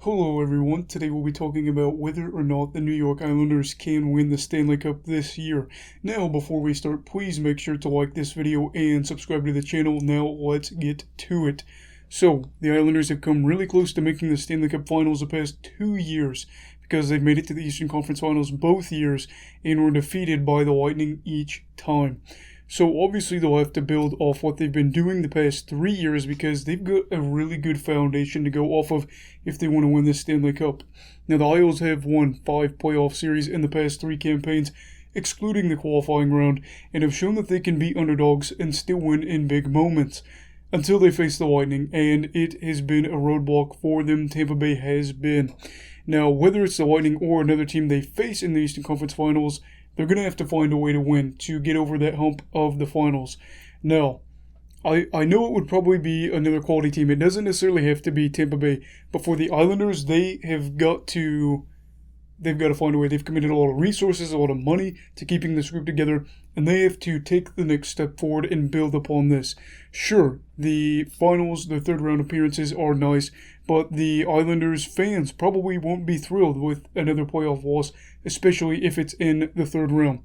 Hello everyone, today we'll be talking about whether or not the New York Islanders can win the Stanley Cup this year. Now, before we start, please make sure to like this video and subscribe to the channel. Now, let's get to it. So, the Islanders have come really close to making the Stanley Cup Finals the past 2 years because they've made it to the Eastern Conference Finals both years and were defeated by the Lightning each time. So obviously they'll have to build off what they've been doing the past 3 years because they've got a really good foundation to go off of if they want to win this Stanley Cup. Now the Isles have won 5 playoff series in the past 3 campaigns, excluding the qualifying round, and have shown that they can beat underdogs and still win in big moments. Until they face the Lightning, and it has been a roadblock for them. Tampa Bay has been. Now, whether it's the Lightning or another team they face in the Eastern Conference Finals, they're going to have to find a way to win to get over that hump of the finals. Now, I know it would probably be another quality team. It doesn't necessarily have to be Tampa Bay, but for the Islanders, they've got to find a way. They've committed a lot of resources, a lot of money to keeping this group together, and they have to take the next step forward and build upon this. Sure, the finals, the third round appearances are nice, but the Islanders fans probably won't be thrilled with another playoff loss, especially if it's in the third round.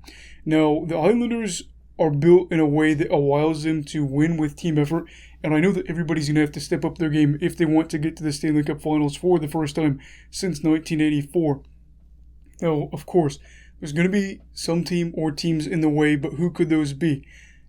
Now, the Islanders are built in a way that allows them to win with team effort, and I know that everybody's going to have to step up their game if they want to get to the Stanley Cup Finals for the first time since 1984. Now, of course, there's going to be some team or teams in the way, but who could those be?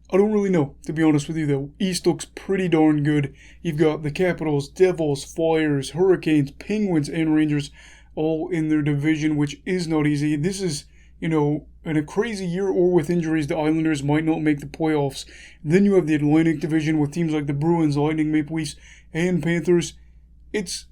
I don't really know, to be honest with you, though. East looks pretty darn good. You've got the Capitals, Devils, Flyers, Hurricanes, Penguins, and Rangers all in their division, which is not easy. This is, in a crazy year or with injuries, the Islanders might not make the playoffs. Then you have the Atlantic Division with teams like the Bruins, Lightning, Maple Leafs, and Panthers. It's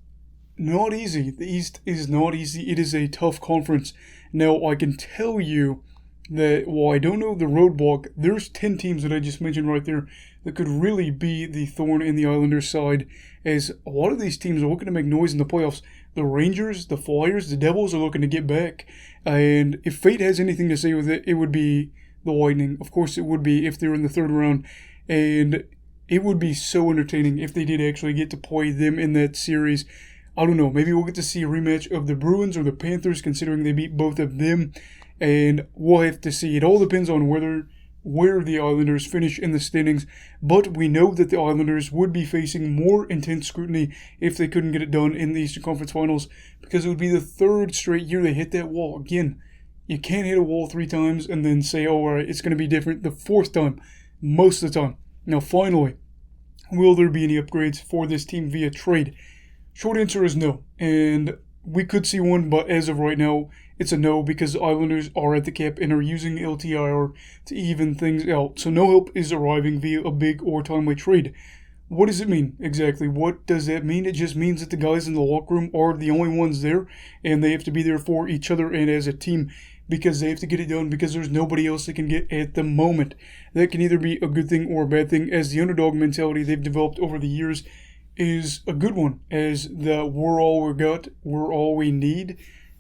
not easy. The East is not easy. It is a tough conference. Now, I can tell you that while I don't know the roadblock, there's 10 teams that I just mentioned right there that could really be the thorn in the Islanders' side, as a lot of these teams are looking to make noise in the playoffs. The Rangers, the Flyers, the Devils are looking to get back. And if fate has anything to say with it, it would be the Lightning. Of course, it would be if they're in the third round. And it would be so entertaining if they did actually get to play them in that series. I don't know, maybe we'll get to see a rematch of the Bruins or the Panthers, considering they beat both of them, and we'll have to see. It all depends on where the Islanders finish in the standings, but we know that the Islanders would be facing more intense scrutiny if they couldn't get it done in the Eastern Conference Finals, because it would be the third straight year they hit that wall. Again, you can't hit a wall 3 times and then say, oh, all right, it's going to be different the 4th time, most of the time. Now, finally, will there be any upgrades for this team via trade? Short answer is no, and we could see one, but as of right now, it's a no because the Islanders are at the cap and are using LTIR to even things out. So no help is arriving via a big or timely trade. What does it mean exactly? What does that mean? It just means that the guys in the locker room are the only ones there, and they have to be there for each other and as a team because they have to get it done because there's nobody else they can get at the moment. That can either be a good thing or a bad thing, as the underdog mentality they've developed over the years is a good one, as the we're all we got, we're all we need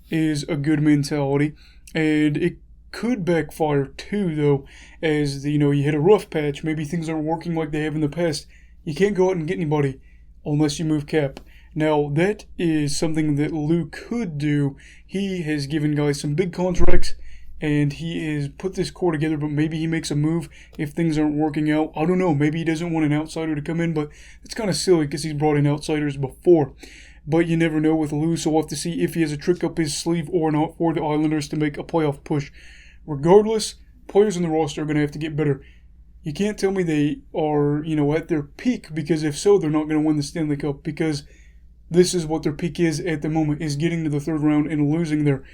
is a good mentality, and it could backfire too, though, as you hit a rough patch, maybe things aren't working like they have in the past. You can't go out and get anybody unless you move cap. Now, that is something that Lou could do. He has given guys some big contracts, and he has put this core together, but maybe he makes a move if things aren't working out. I don't know. Maybe he doesn't want an outsider to come in, but it's kind of silly because he's brought in outsiders before. But you never know with Lou, so we'll have to see if he has a trick up his sleeve or not for the Islanders to make a playoff push. Regardless, players in the roster are going to have to get better. You can't tell me they are, at their peak, because if so, they're not going to win the Stanley Cup, because this is what their peak is at the moment, is getting to the third round and losing there.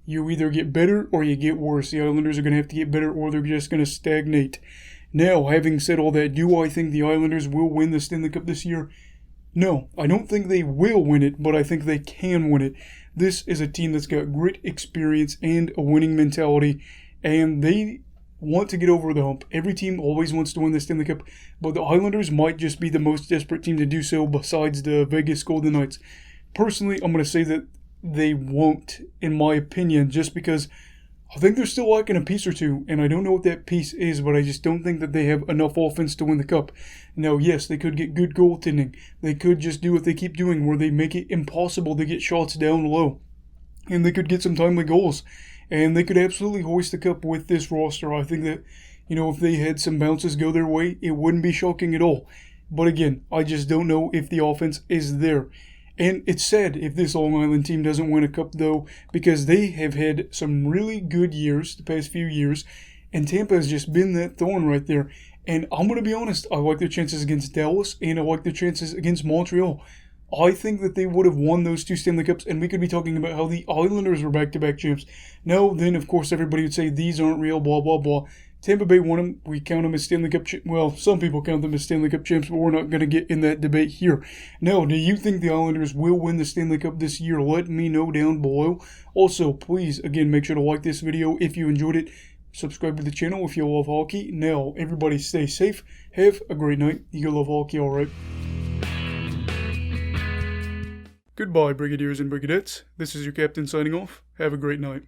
You either get better or you get worse. The Islanders are going to have to get better or they're just going to stagnate. Now, having said all that, do I think the Islanders will win the Stanley Cup this year? No, I don't think they will win it, but I think they can win it. This is a team that's got grit, experience, and a winning mentality, and they want to get over the hump. Every team always wants to win the Stanley Cup, but the Islanders might just be the most desperate team to do so besides the Vegas Golden Knights. Personally, I'm going to say that they won't, in my opinion, just because I think they're still lacking a piece or two, and I don't know what that piece is, but I just don't think that they have enough offense to win the cup. Now, yes, they could get good goaltending. They could just do what they keep doing, where they make it impossible to get shots down low. And they could get some timely goals. And they could absolutely hoist the cup with this roster. I think that, if they had some bounces go their way, it wouldn't be shocking at all. But again, I just don't know if the offense is there. And it's sad if this Long Island team doesn't win a cup, though, because they have had some really good years the past few years, and Tampa has just been that thorn right there. And I'm going to be honest, I like their chances against Dallas, and I like their chances against Montreal. I think that they would have won those 2 Stanley Cups, and we could be talking about how the Islanders were back-to-back champs. No, then, of course, everybody would say these aren't real, blah, blah, blah. Tampa Bay won them. We count them as Stanley Cup champs. Well, some people count them as Stanley Cup champs, but we're not going to get in that debate here. Now, do you think the Islanders will win the Stanley Cup this year? Let me know down below. Also, please, again, make sure to like this video if you enjoyed it. Subscribe to the channel if you love hockey. Now, everybody stay safe. Have a great night. You love hockey, all right? Goodbye, Brigadiers and Brigadettes. This is your captain signing off. Have a great night.